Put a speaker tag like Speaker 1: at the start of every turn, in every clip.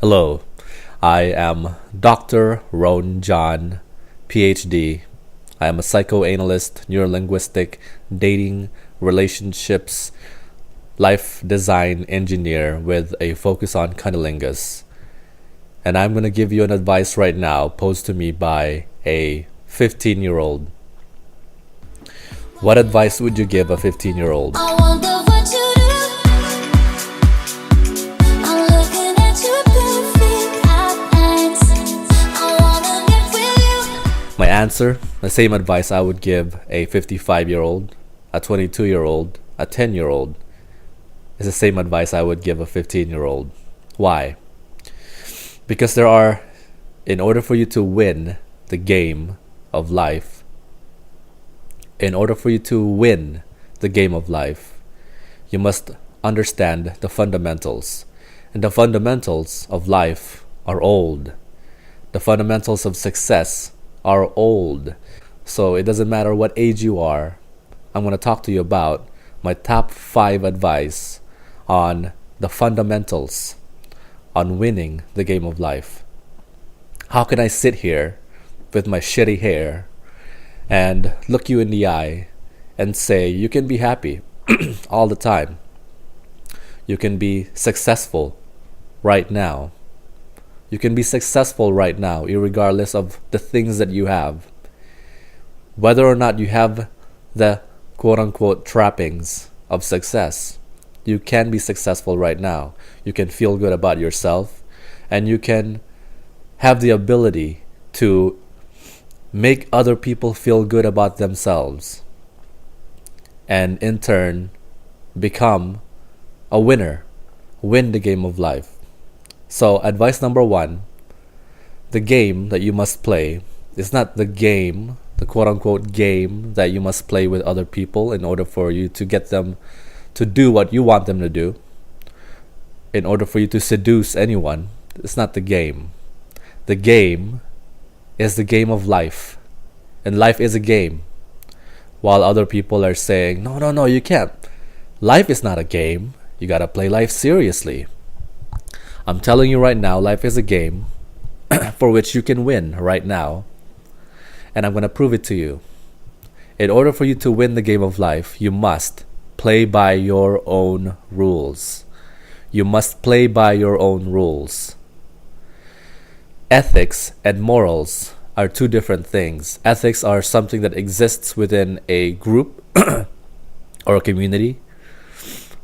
Speaker 1: Hello, I am Dr. Ron John, PhD. I am a psychoanalyst, neurolinguistic, dating, relationships, life design engineer with a focus on cunnilingus. And I'm going to give you an advice right now posed to me by a 15-year-old. What advice would you give a 15-year-old? My answer, the same advice I would give a 55-year-old, a 22-year-old, a 10-year-old, is the same advice I would give a 15-year-old. Why? Because in order for you to win the game of life, you must understand the fundamentals. And the fundamentals of life are old. The fundamentals of success are old. So it doesn't matter what age you are. I'm going to talk to you about my top 5 advice on the fundamentals on winning the game of life. How can I sit here with my shitty hair and look you in the eye and say you can be happy all the time? You can be successful right now. You can be successful right now, irregardless of the things that you have. Whether or not you have the quote-unquote trappings of success, you can be successful right now. You can feel good about yourself, and you can have the ability to make other people feel good about themselves, and in turn, become a winner, win the game of life. So advice number 1, the game that you must play is not the game, the quote-unquote game that you must play with other people in order for you to get them to do what you want them to do, in order for you to seduce anyone. It's not the game. The game is the game of life. And life is a game. While other people are saying, no, you can't. Life is not a game. You gotta play life seriously. I'm telling you right now, life is a game for which you can win right now. And I'm going to prove it to you. In order for you to win the game of life, you must play by your own rules. You must play by your own rules. Ethics and morals are two different things. Ethics are something that exists within a group or a community,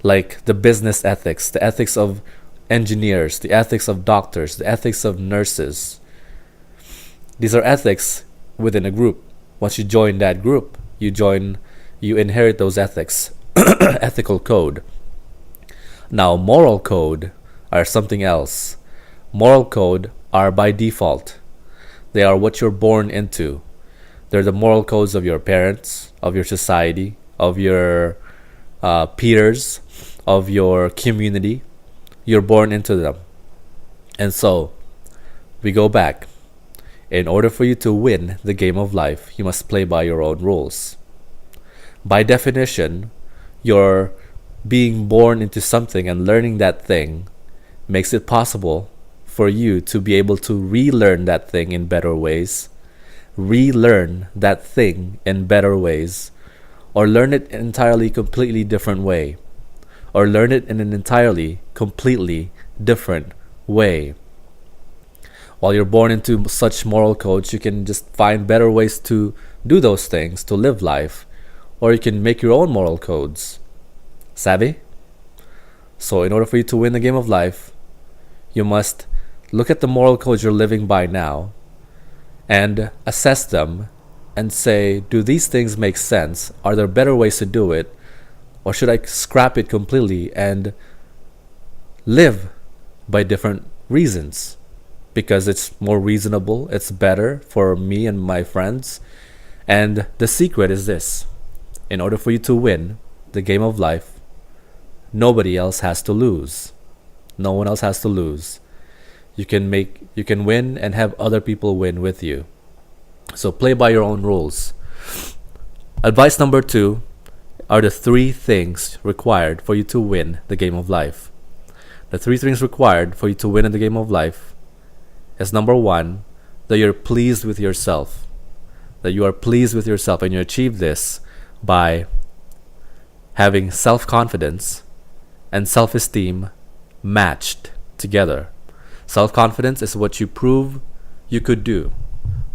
Speaker 1: like the business ethics, the ethics of engineers, the ethics of doctors, the ethics of nurses. These are ethics within a group. Once you join that group, you inherit those ethics, ethical code. Now, moral code are something else. Moral code are by default. They are what you're born into. They're the moral codes of your parents, of your society, of your peers, of your community. You're born into them. And so, we go back. In order for you to win the game of life, you must play by your own rules. By definition, your being born into something and learning that thing makes it possible for you to be able to relearn that thing in better ways, relearn that thing in better ways, or learn it an entirely completely different way. Or learn it in an entirely, completely different way. While you're born into such moral codes, you can just find better ways to do those things, to live life. Or you can make your own moral codes. Savvy? So in order for you to win the game of life, you must look at the moral codes you're living by now and assess them and say, do these things make sense? Are there better ways to do it? Or should I scrap it completely and live by different reasons? Because it's more reasonable, it's better for me and my friends. And the secret is this. In order for you to win the game of life, nobody else has to lose. No one else has to lose. You can win and have other people win with you. So play by your own rules. Advice number 2 are the 3 things required for you to win the game of life. The three things required for you to win in the game of life is number one, that you're pleased with yourself. That you are pleased with yourself, and you achieve this by having self-confidence and self-esteem matched together. Self-confidence is what you prove you could do,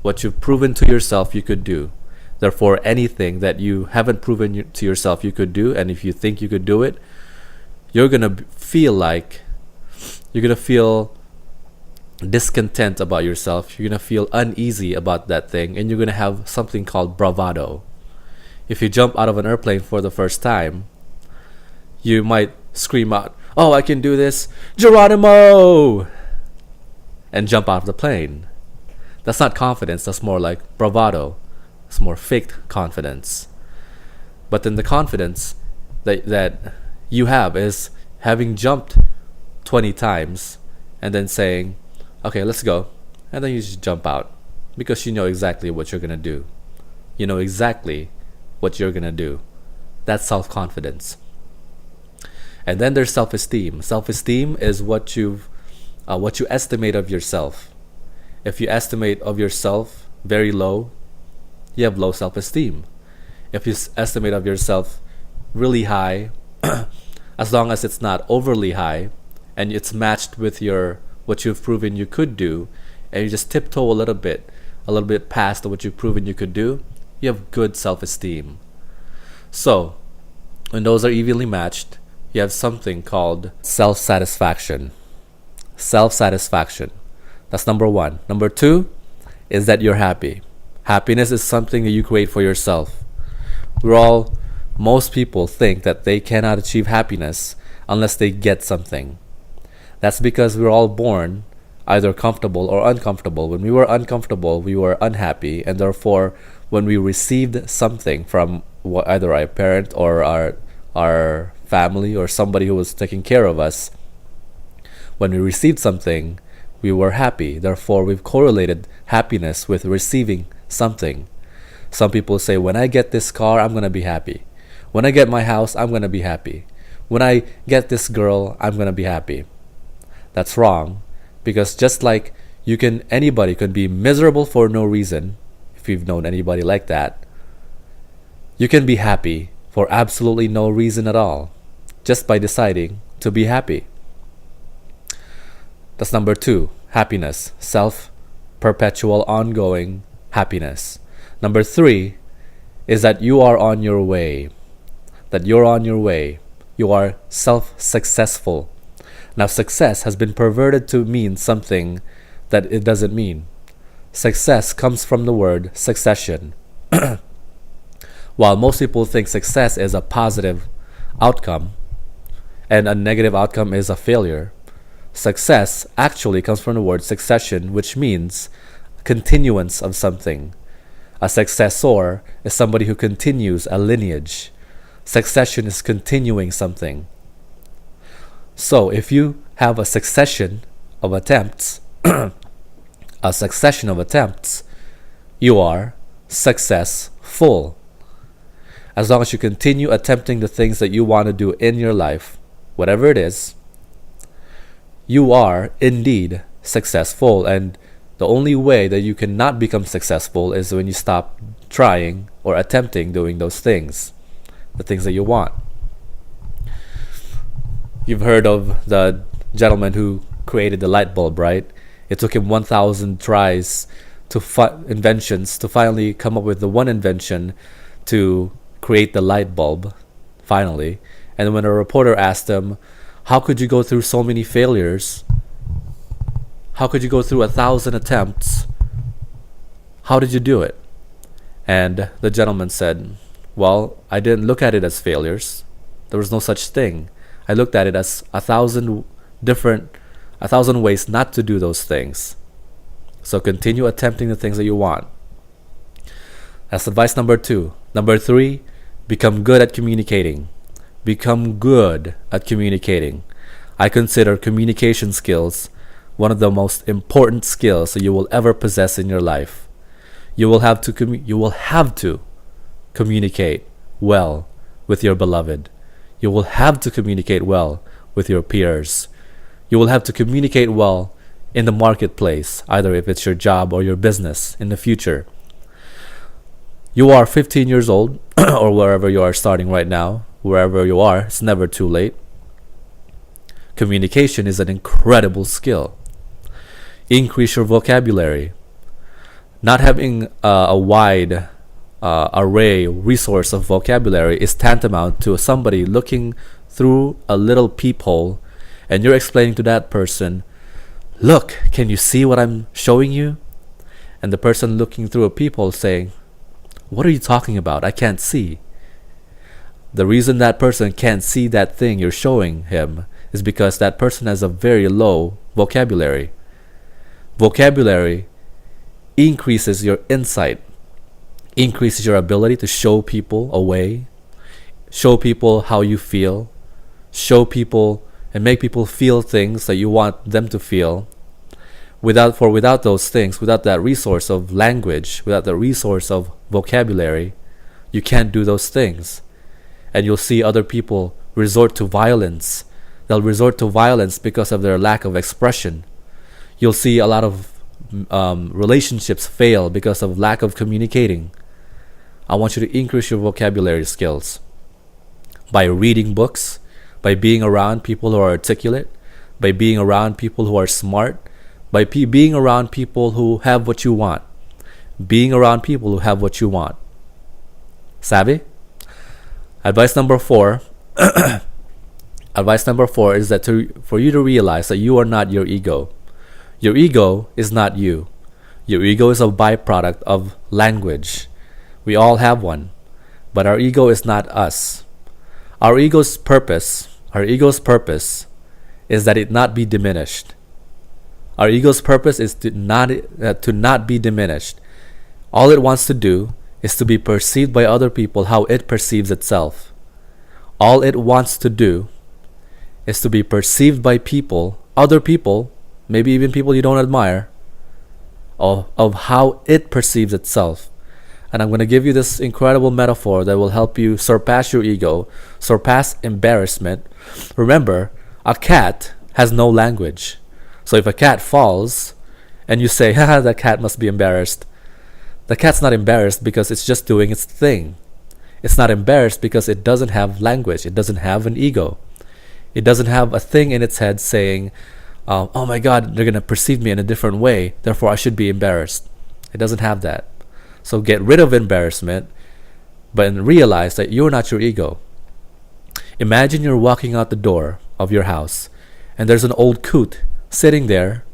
Speaker 1: what you've proven to yourself you could do. Therefore, anything that you haven't proven to yourself you could do, and if you think you could do it, you're gonna feel discontent about yourself. You're gonna feel uneasy about that thing, and you're gonna have something called bravado. If you jump out of an airplane for the first time, you might scream out, "Oh, I can do this, Geronimo!" and jump out of the plane. That's not confidence, that's more like bravado. It's more faked confidence. But then the confidence that you have is having jumped 20 times and then saying, "Okay, let's go." And then you just jump out because you know exactly what you're going to do. You know exactly what you're going to do. That's self-confidence. And then there's self-esteem. Self-esteem is what you estimate of yourself. If you estimate of yourself very low, you have low self-esteem. If you estimate of yourself really high, as long as it's not overly high and it's matched with what you've proven you could do, and you just tiptoe a little bit past what you've proven you could do, you have good self-esteem. So, when those are evenly matched, you have something called self-satisfaction. Self-satisfaction. That's number one. Number two is that you're happy. Happiness is something that you create for yourself. Most people think that they cannot achieve happiness unless they get something. That's because we're all born either comfortable or uncomfortable. When we were uncomfortable, we were unhappy, and therefore, when we received something from either our parent or our family or somebody who was taking care of us, when we received something, we were happy. Therefore, we've correlated happiness with receiving something. Some people say, when I get this car, I'm going to be happy. When I get my house, I'm going to be happy. When I get this girl, I'm going to be happy. That's wrong, because just like anybody can be miserable for no reason, if you've known anybody like that, you can be happy for absolutely no reason at all, just by deciding to be happy. That's number two, happiness, self-perpetual, ongoing happiness. Number three is that you are on your way. That you're on your way. You are self-successful. Now, success has been perverted to mean something that it doesn't mean. Success comes from the word succession. While most people think success is a positive outcome and a negative outcome is a failure, success actually comes from the word succession, which means continuance of something. A successor is somebody who continues a lineage. Succession is continuing something. So if you have a succession of attempts, you are successful. As long as you continue attempting the things that you want to do in your life, whatever it is, you are indeed successful. And the only way that you cannot become successful is when you stop trying or attempting doing those things, the things that you want. You've heard of the gentleman who created the light bulb, right? It took him 1,000 tries inventions to finally come up with the one invention to create the light bulb, finally. And when a reporter asked him, how could you go through so many failures? How could you go through 1,000 attempts? How did you do it? And the gentleman said, well, I didn't look at it as failures. There was no such thing. I looked at it as 1,000 ways not to do those things. So continue attempting the things that you want. That's advice number 2. Number 3, become good at communicating. Become good at communicating. I consider communication skills one of the most important skills that you will ever possess in your life. You will have to communicate well with your beloved. You will have to communicate well with your peers. You will have to communicate well in the marketplace, either if it's your job or your business in the future. You are 15 years old, or wherever you are starting right now, wherever you are, it's never too late. Communication is an incredible skill. Increase your vocabulary. Not having a wide array, resource of vocabulary is tantamount to somebody looking through a little peephole and you're explaining to that person, look, can you see what I'm showing you? And the person looking through a peephole saying, what are you talking about? I can't see. The reason that person can't see that thing you're showing him is because that person has a very low vocabulary. Vocabulary increases your insight, increases your ability to show people a way, show people how you feel, show people and make people feel things that you want them to feel. Without those things, without that resource of language, without the resource of vocabulary, you can't do those things. And you'll see other people resort to violence. They'll resort to violence because of their lack of expression. You'll see a lot of relationships fail because of lack of communicating. I want you to increase your vocabulary skills by reading books, by being around people who are articulate, by being around people who are smart, by being around people who have what you want. Being around people who have what you want. Savvy? Advice number 4. Advice number 4 is that for you to realize that you are not your ego. Your ego is not you. Your ego is a byproduct of language. We all have one. But our ego is not us. Our ego's purpose is that it not be diminished. Our ego's purpose is to not be diminished. All it wants to do is to be perceived by other people how it perceives itself. All it wants to do is to be perceived by people, other people, maybe even people you don't admire, of how it perceives itself. And I'm going to give you this incredible metaphor that will help you surpass your ego, surpass embarrassment. Remember, a cat has no language. So if a cat falls and you say, haha, that cat must be embarrassed, the cat's not embarrassed because it's just doing its thing. It's not embarrassed because it doesn't have language. It doesn't have an ego. It doesn't have a thing in its head saying, oh my God, they're going to perceive me in a different way, therefore I should be embarrassed. It doesn't have that. So get rid of embarrassment, but realize that you're not your ego. Imagine you're walking out the door of your house and there's an old coot sitting there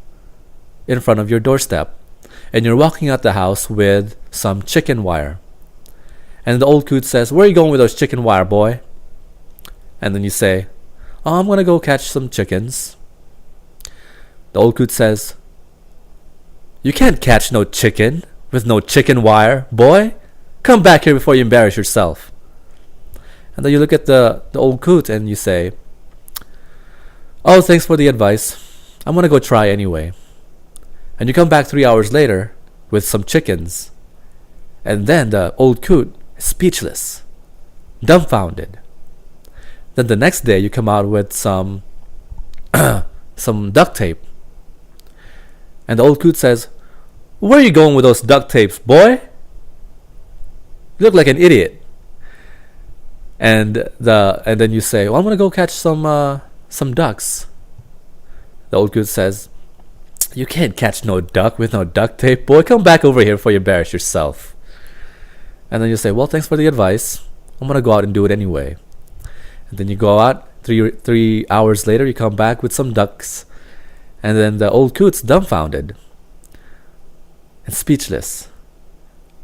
Speaker 1: in front of your doorstep. And you're walking out the house with some chicken wire. And the old coot says, where are you going with those chicken wire, boy? And then you say, oh, I'm going to go catch some chickens. The old coot says, you can't catch no chicken with no chicken wire, boy. Come back here before you embarrass yourself. And then you look at the old coot and you say, oh, thanks for the advice. I'm going to go try anyway. And you come back 3 hours later with some chickens. And then the old coot is speechless, dumbfounded. Then the next day you come out with some duct tape. And the old coot says, where are you going with those duct tapes, boy? You look like an idiot. And then you say, well, I'm going to go catch some ducks. The old coot says, you can't catch no duck with no duct tape, boy. Come back over here before you embarrass yourself. And then you say, well, thanks for the advice. I'm going to go out and do it anyway. And then you go out, 3 hours later, you come back with some ducks. And then the old coot's dumbfounded and speechless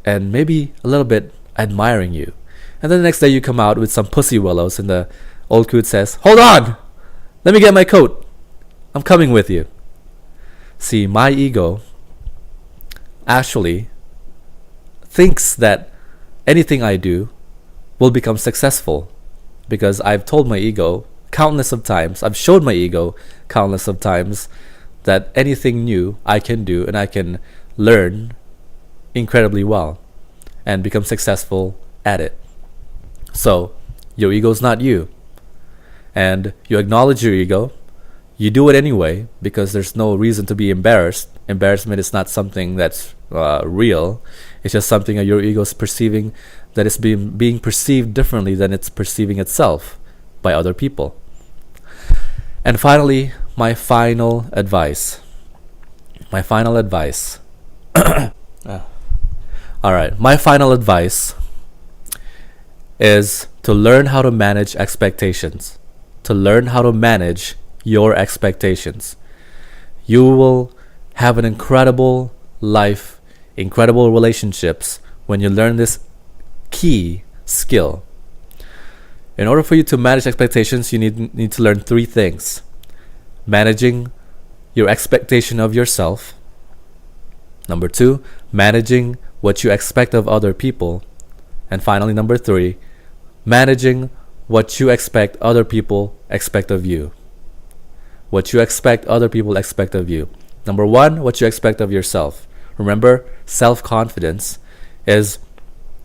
Speaker 1: and maybe a little bit admiring you. And then the next day you come out with some pussy willows and the old coot says, hold on! Let me get my coat. I'm coming with you. See, my ego actually thinks that anything I do will become successful because I've told my ego countless of times, I've showed my ego countless of times that anything new I can do and I can learn incredibly well and become successful at it. So, your ego's not you. And you acknowledge your ego, You do it anyway because there's no reason to be embarrassed. Embarrassment is not something that's real. It's just something that your ego is perceiving, that is being perceived differently than it's perceiving itself by other people. And finally, my final advice. All right, my final advice is to learn how to manage expectations. To learn how to manage your expectations. You will have an incredible life, incredible relationships when you learn this key skill. In order for you to manage expectations, you need to learn 3 things. Managing your expectation of yourself. Number 2, managing what you expect of other people. And finally, number 3, managing what you expect other people expect of you. What you expect other people expect of you. Number 1, what you expect of yourself. Remember, self-confidence is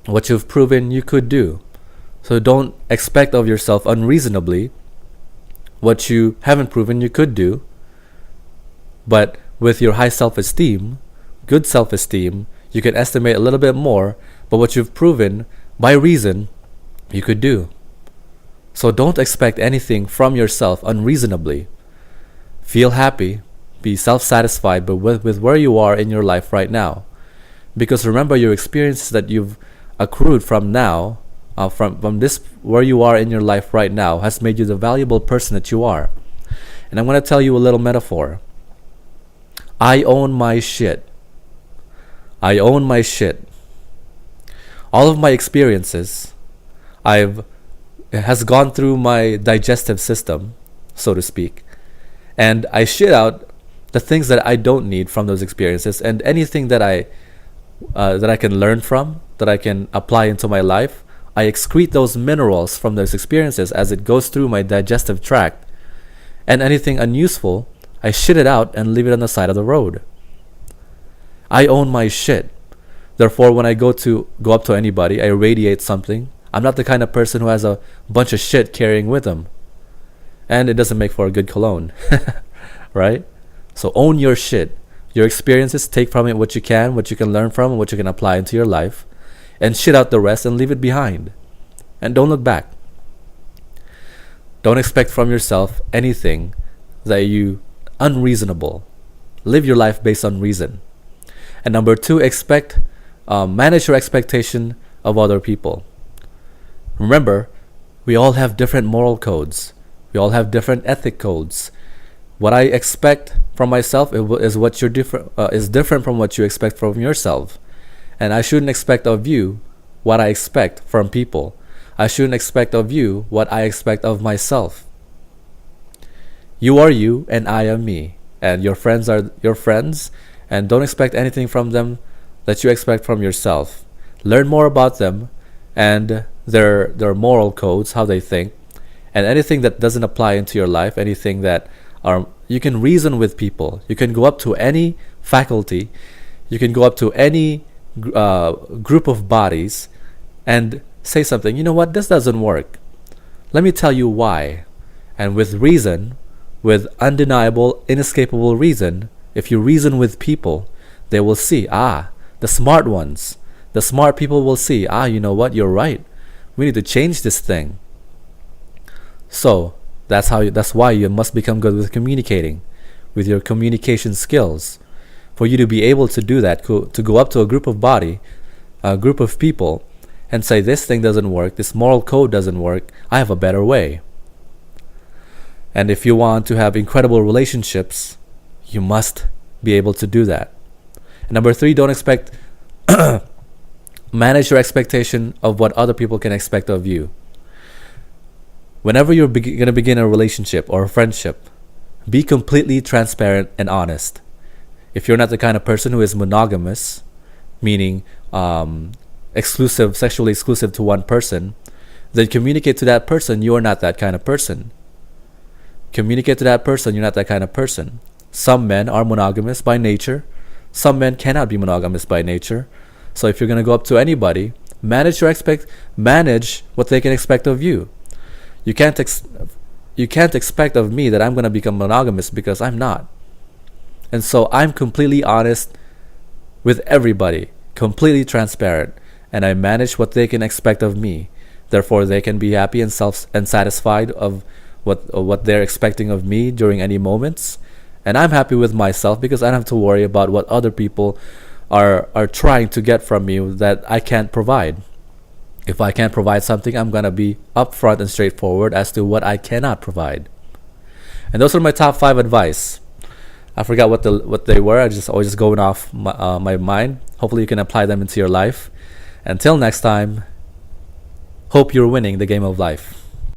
Speaker 1: what you've proven you could do. So don't expect of yourself unreasonably what you haven't proven you could do. But with your high self-esteem, good self-esteem, you can estimate a little bit more, but what you've proven by reason you could do. So don't expect anything from yourself unreasonably. Feel happy, be self-satisfied with where you are in your life right now. Because remember, your experiences that you've accrued from now, from this where you are in your life right now, has made you the valuable person that you are. And I'm going to tell you a little metaphor. I own my shit. I own my shit. All of my experiences, it has gone through my digestive system, so to speak, and I shit out the things that I don't need from those experiences, and anything that I can learn from, that I can apply into my life, I excrete those minerals from those experiences as it goes through my digestive tract, and anything unuseful, I shit it out and leave it on the side of the road. I own my shit. Therefore, when I go up to anybody, I radiate something. I'm not the kind of person who has a bunch of shit carrying with them. And it doesn't make for a good cologne. Right? So own your shit. Your experiences, take from it what you can learn from, and what you can apply into your life. And shit out the rest and leave it behind. And don't look back. Don't expect from yourself anything that you unreasonable. Live your life based on reason. And number 2, manage your expectation of other people. Remember, we all have different moral codes. We all have different ethic codes. What I expect from myself is different from what you expect from yourself. And I shouldn't expect of you what I expect from people. I shouldn't expect of you what I expect of myself. You are you and I am me. And your friends are your friends. And don't expect anything from them that you expect from yourself. Learn more about them and their moral codes, how they think. And anything that doesn't apply into your life, anything that you can reason with people. You can go up to any faculty. You can go up to any group of bodies and say something. You know what? This doesn't work. Let me tell you why. And with reason, with undeniable, inescapable reason, if you reason with people, they will see, the smart ones, the smart people will see, you know what? You're right. We need to change this thing. So that's why you must become good with communicating, with your communication skills. For you to be able to do that, to go up to a group of people, and say, this thing doesn't work, this moral code doesn't work, I have a better way. And if you want to have incredible relationships, you must be able to do that. And number 3, don't expect, manage your expectation of what other people can expect of you. Whenever you're going to begin a relationship or a friendship, be completely transparent and honest. If you're not the kind of person who is monogamous, meaning sexually exclusive to one person, then communicate to that person you are not that kind of person. Communicate to that person you're not that kind of person. Some men are monogamous by nature. Some men cannot be monogamous by nature. So if you're going to go up to anybody, manage what they can expect of you. You can't you can't expect of me that I'm going to become monogamous, because I'm not. And so I'm completely honest with everybody, completely transparent, and I manage what they can expect of me. Therefore, they can be happy and satisfied of what they're expecting of me during any moments, and I'm happy with myself because I don't have to worry about what other people are trying to get from me that I can't provide. If I can't provide something, I'm gonna be upfront and straightforward as to what I cannot provide. And those are my top 5 advice. I forgot what they were. I just always going off my mind. Hopefully, you can apply them into your life. Until next time, hope you're winning the game of life.